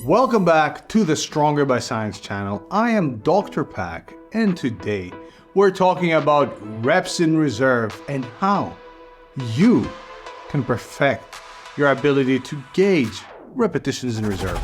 Welcome back to the Stronger by Science channel. I am Dr. Pak, and today we're talking about reps in reserve and how you can perfect your ability to gauge repetitions in reserve.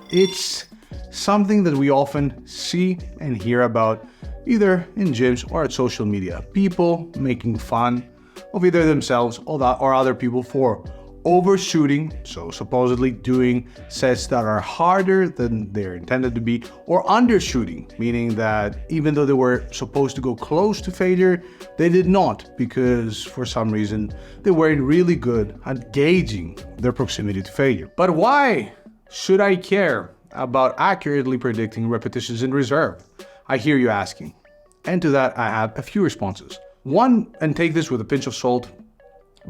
It's something that we often see and hear about either in gyms or at social media. People making fun of either themselves or other people for overshooting, so supposedly doing sets that are harder than they're intended to be, or undershooting, meaning that even though they were supposed to go close to failure, they did not because for some reason they weren't really good at gauging their proximity to failure. But why should I care about accurately predicting repetitions in reserve? I hear you asking. And to that, I have a few responses. One, and take this with a pinch of salt,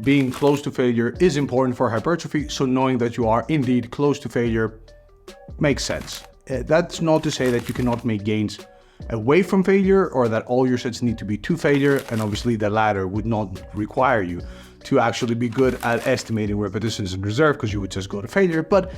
being close to failure is important for hypertrophy, so knowing that you are indeed close to failure makes sense. That's not to say that you cannot make gains away from failure or that all your sets need to be to failure, and obviously the latter would not require you to actually be good at estimating repetitions in reserve because you would just go to failure. But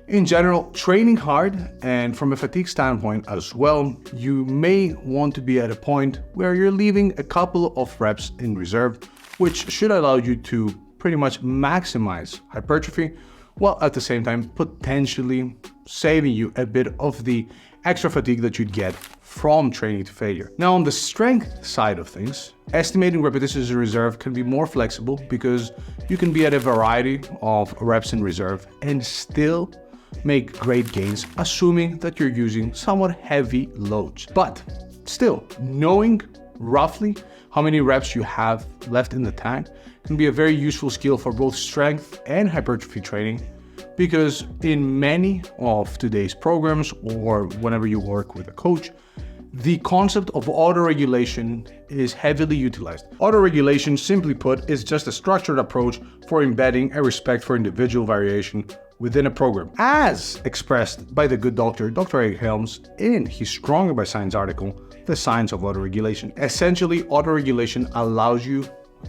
in general, training hard and from a fatigue standpoint as well, you may want to be at a point where you're leaving a couple of reps in reserve, which should allow you to pretty much maximize hypertrophy, while at the same time potentially saving you a bit of the extra fatigue that you'd get from training to failure. Now, on the strength side of things, estimating repetitions in reserve can be more flexible because you can be at a variety of reps in reserve and still make great gains, assuming that you're using somewhat heavy loads. But still, knowing roughly how many reps you have left in the tank can be a very useful skill for both strength and hypertrophy training, because in many of today's programs or whenever you work with a coach, the concept of autoregulation is heavily utilized. Autoregulation, simply put, is just a structured approach for embedding a respect for individual variation within a program, as expressed by the good doctor, Dr. Eric Helms, in his Stronger by Science article, The Science of Autoregulation. Essentially, autoregulation allows you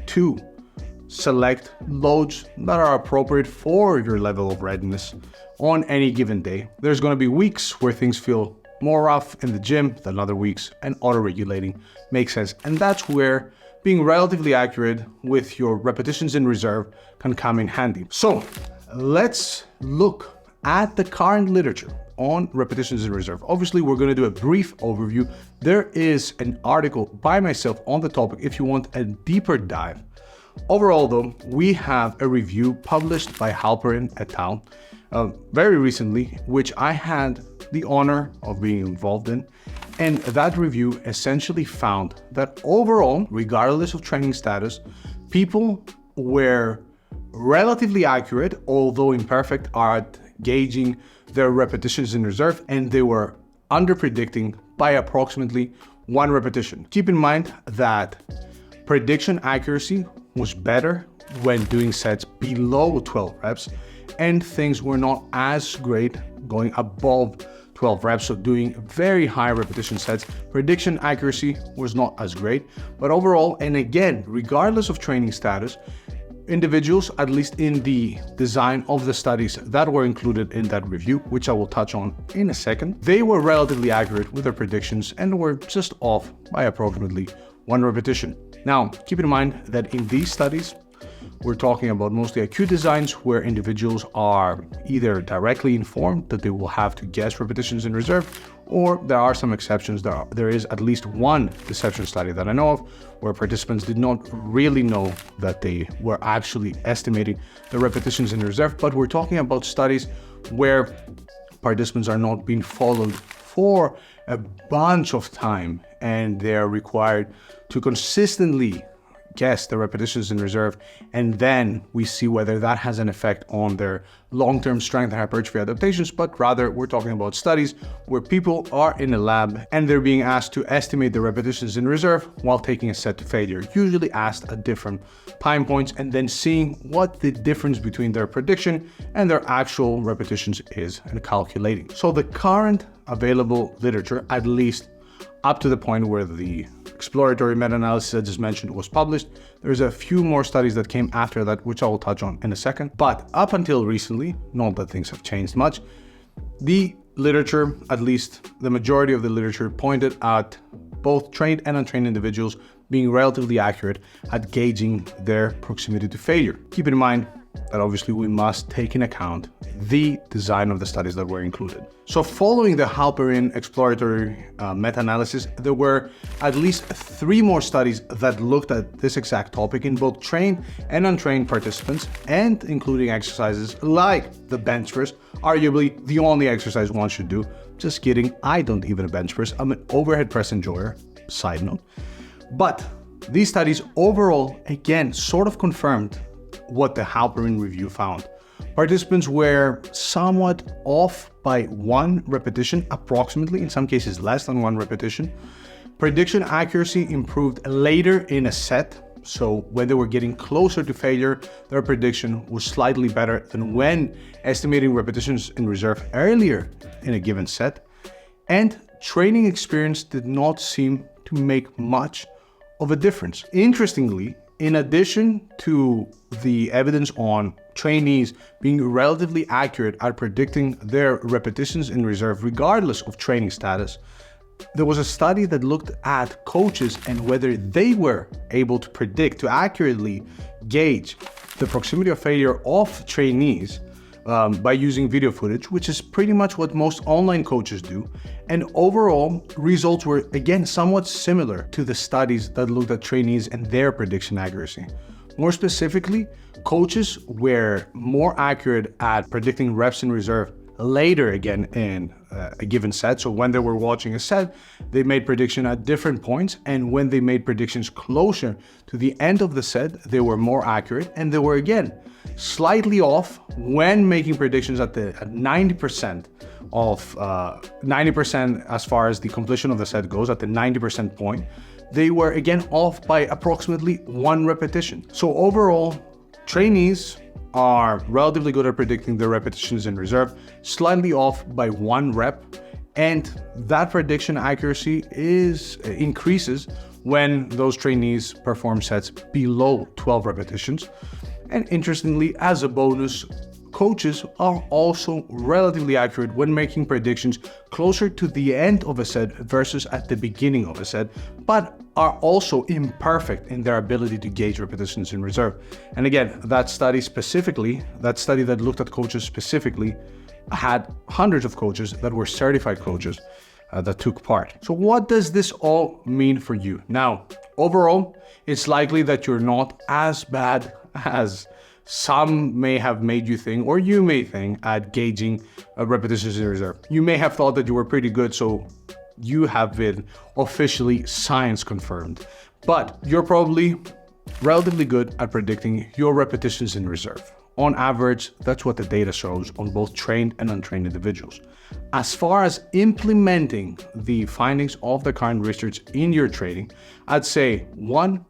to select loads that are appropriate for your level of readiness on any given day. There's going to be weeks where things feel more rough in the gym than other weeks, and autoregulating makes sense. And that's where being relatively accurate with your repetitions in reserve can come in handy. So let's look at the current literature on repetitions in reserve. Obviously, we're going to do a brief overview. There is an article by myself on the topic if you want a deeper dive. Overall, though, we have a review published by Halperin et al. Very recently, which I had the honor of being involved in. And that review essentially found that overall, regardless of training status, people were relatively accurate, although imperfect, at gauging their repetitions in reserve, and they were under-predicting by approximately 1 repetition. Keep in mind that prediction accuracy was better when doing sets below 12 reps, and things were not as great going above 12 reps, so doing very high repetition sets, prediction accuracy was not as great. But overall, and again, regardless of training status, individuals, at least in the design of the studies that were included in that review, which I will touch on in a second, they were relatively accurate with their predictions and were just off by approximately 1 repetition. Now, keep in mind that in these studies, we're talking about mostly acute designs where individuals are either directly informed that they will have to guess repetitions in reserve, or there are some exceptions. There is at least one deception study that I know of where participants did not really know that they were actually estimating the repetitions in reserve, but we're talking about studies where participants are not being followed for a bunch of time and they're required to consistently guess the repetitions in reserve, and then we see whether that has an effect on their long-term strength and hypertrophy adaptations. But rather, we're talking about studies where people are in a lab and they're being asked to estimate the repetitions in reserve while taking a set to failure, usually asked at different time points, and then seeing what the difference between their prediction and their actual repetitions is and calculating. So the current available literature, at least up to the point where the exploratory meta-analysis I just mentioned was published. There's a few more studies that came after that, which I will touch on in a second. But up until recently, not that things have changed much, the literature, at least the majority of the literature, pointed at both trained and untrained individuals being relatively accurate at gauging their proximity to failure. Keep in mind that obviously we must take in account the design of the studies that were included. So following the Halperin exploratory meta-analysis, there were at least 3 more studies that looked at this exact topic in both trained and untrained participants, and including exercises like the bench press, arguably the only exercise one should do. Just kidding, I don't even bench press, I'm an overhead press enjoyer, side note. But these studies overall, again, sort of confirmed what the Halperin review found. Participants were somewhat off by 1 repetition, approximately, in some cases less than 1 repetition. Prediction accuracy improved later in a set, so when they were getting closer to failure, their prediction was slightly better than when estimating repetitions in reserve earlier in a given set. And training experience did not seem to make much of a difference. Interestingly, in addition to the evidence on trainees being relatively accurate at predicting their repetitions in reserve regardless of training status, there was a study that looked at coaches and whether they were able to predict, to accurately gauge the proximity of failure of trainees by using video footage, which is pretty much what most online coaches do. And overall, results were again somewhat similar to the studies that looked at trainees and their prediction accuracy. More specifically, coaches were more accurate at predicting reps in reserve later again in a given set. So when they were watching a set, they made prediction at different points, and when they made predictions closer to the end of the set, they were more accurate, and they were again slightly off when making predictions at 90% of 90% as far as the completion of the set goes, at the 90% point. They were again off by approximately 1 repetition. So overall, trainees are relatively good at predicting their repetitions in reserve, slightly off by 1 rep, and that prediction accuracy increases when those trainees perform sets below 12 repetitions. And interestingly, as a bonus, coaches are also relatively accurate when making predictions closer to the end of a set versus at the beginning of a set, but are also imperfect in their ability to gauge repetitions in reserve. And again, that study that looked at coaches specifically, had hundreds of coaches that were certified coaches that took part. So what does this all mean for you? Now, overall, it's likely that you're not as bad as some may have made you think, or you may think, at gauging repetitions in reserve. You may have thought that you were pretty good, so you have been officially science confirmed. But you're probably relatively good at predicting your repetitions in reserve. On average, that's what the data shows on both trained and untrained individuals. As far as implementing the findings of the current research in your training, I'd say 1,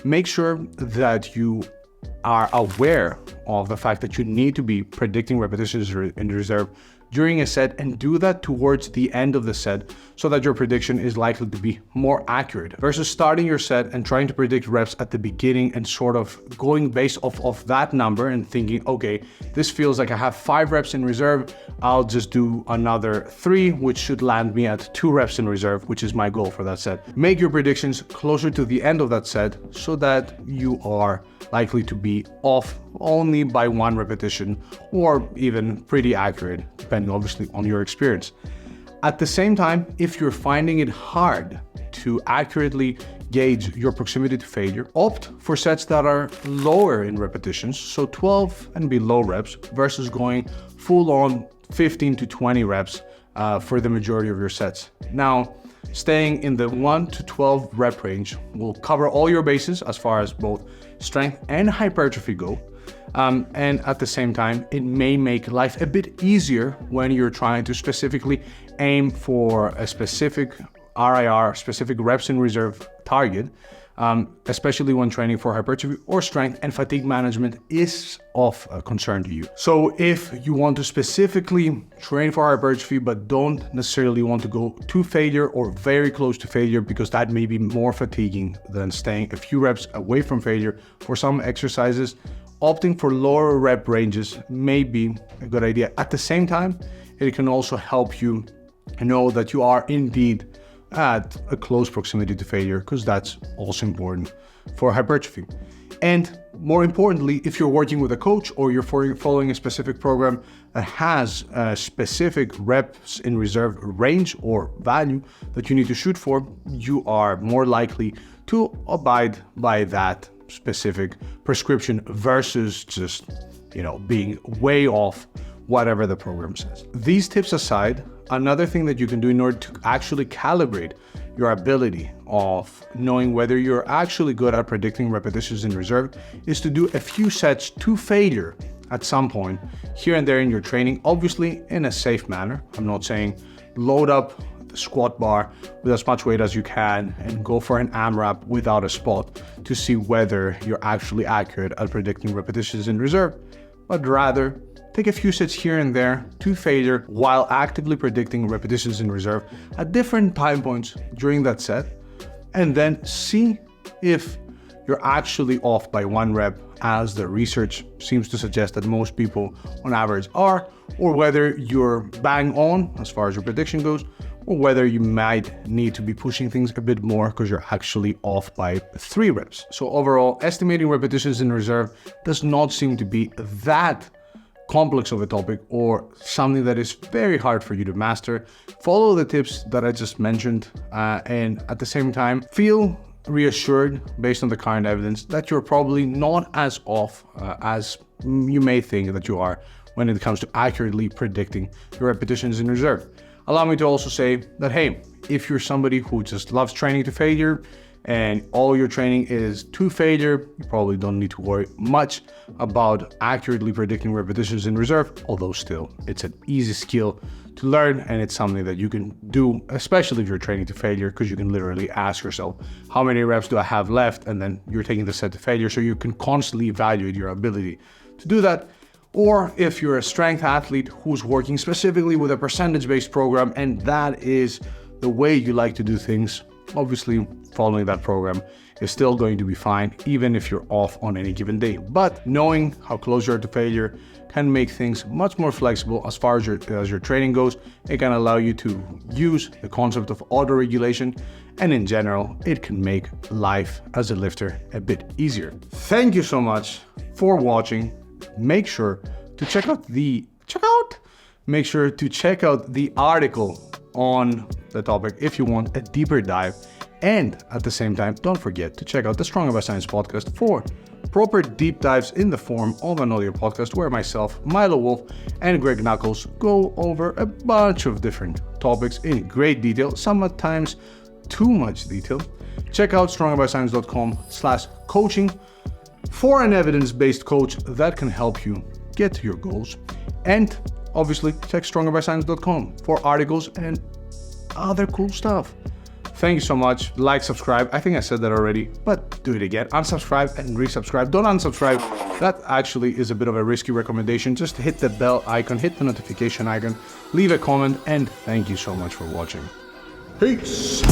make sure that you are aware of the fact that you need to be predicting repetitions in reserve during a set, and do that towards the end of the set so that your prediction is likely to be more accurate versus starting your set and trying to predict reps at the beginning and sort of going based off of that number and thinking, okay, this feels like I have 5 reps in reserve, I'll just do another 3, which should land me at 2 reps in reserve, which is my goal for that set. Make your predictions closer to the end of that set so that you are likely to be off only by 1 repetition, or even pretty accurate, depending obviously on your experience. At the same time, if you're finding it hard to accurately gauge your proximity to failure, opt for sets that are lower in repetitions, so 12 and below reps, versus going full on 15 to 20 reps for the majority of your sets. Now, staying in the 1 to 12 rep range will cover all your bases as far as both strength and hypertrophy go. And at the same time, it may make life a bit easier when you're trying to specifically aim for a specific RIR, specific reps in reserve target, especially when training for hypertrophy or strength and fatigue management is of concern to you. So if you want to specifically train for hypertrophy but don't necessarily want to go to failure or very close to failure, because that may be more fatiguing than staying a few reps away from failure for some exercises, opting for lower rep ranges may be a good idea. At the same time, it can also help you know that you are indeed at a close proximity to failure, because that's also important for hypertrophy. And more importantly, if you're working with a coach or you're following a specific program that has a specific reps in reserve range or value that you need to shoot for, you are more likely to abide by that specific prescription versus just, being way off whatever the program says. These tips aside, another thing that you can do in order to actually calibrate your ability of knowing whether you're actually good at predicting repetitions in reserve is to do a few sets to failure at some point here and there in your training, obviously in a safe manner. I'm not saying load up the squat bar with as much weight as you can and go for an AMRAP without a spot to see whether you're actually accurate at predicting repetitions in reserve, but rather take a few sets here and there to failure while actively predicting repetitions in reserve at different time points during that set, and then see if you're actually off by one rep, as the research seems to suggest that most people on average are, or whether you're bang on as far as your prediction goes, or whether you might need to be pushing things a bit more because you're actually off by 3 reps. So overall, estimating repetitions in reserve does not seem to be that complex of a topic or something that is very hard for you to master. Follow the tips that I just mentioned, and at the same time, feel reassured based on the current evidence that you're probably not as off as you may think that you are when it comes to accurately predicting your repetitions in reserve. Allow me to also say that, hey, if you're somebody who just loves training to failure and all your training is to failure, you probably don't need to worry much about accurately predicting repetitions in reserve, although still, it's an easy skill to learn, and it's something that you can do, especially if you're training to failure, because you can literally ask yourself, how many reps do I have left? And then you're taking the set to failure, so you can constantly evaluate your ability to do that. Or if you're a strength athlete who's working specifically with a percentage-based program, and that is the way you like to do things, obviously following that program is still going to be fine, even if you're off on any given day. But knowing how close you are to failure can make things much more flexible as far as your training goes. It can allow you to use the concept of auto-regulation, and in general, it can make life as a lifter a bit easier. Thank you so much for watching. Make sure to check out the article on the topic if you want a deeper dive. And at the same time, don't forget to check out the Stronger by Science podcast for proper deep dives in the form of an audio podcast where myself, Milo Wolf, and Greg Knuckles go over a bunch of different topics in great detail, sometimes too much detail. Check out strongerbyscience.com/coaching for an evidence-based coach that can help you get to your goals. And obviously, check strongerbyscience.com for articles and other cool stuff. Thank you so much. Like, subscribe. I think I said that already, but do it again. Unsubscribe and resubscribe. Don't unsubscribe. That actually is a bit of a risky recommendation. Just hit the bell icon, hit the notification icon, leave a comment, and thank you so much for watching. Peace.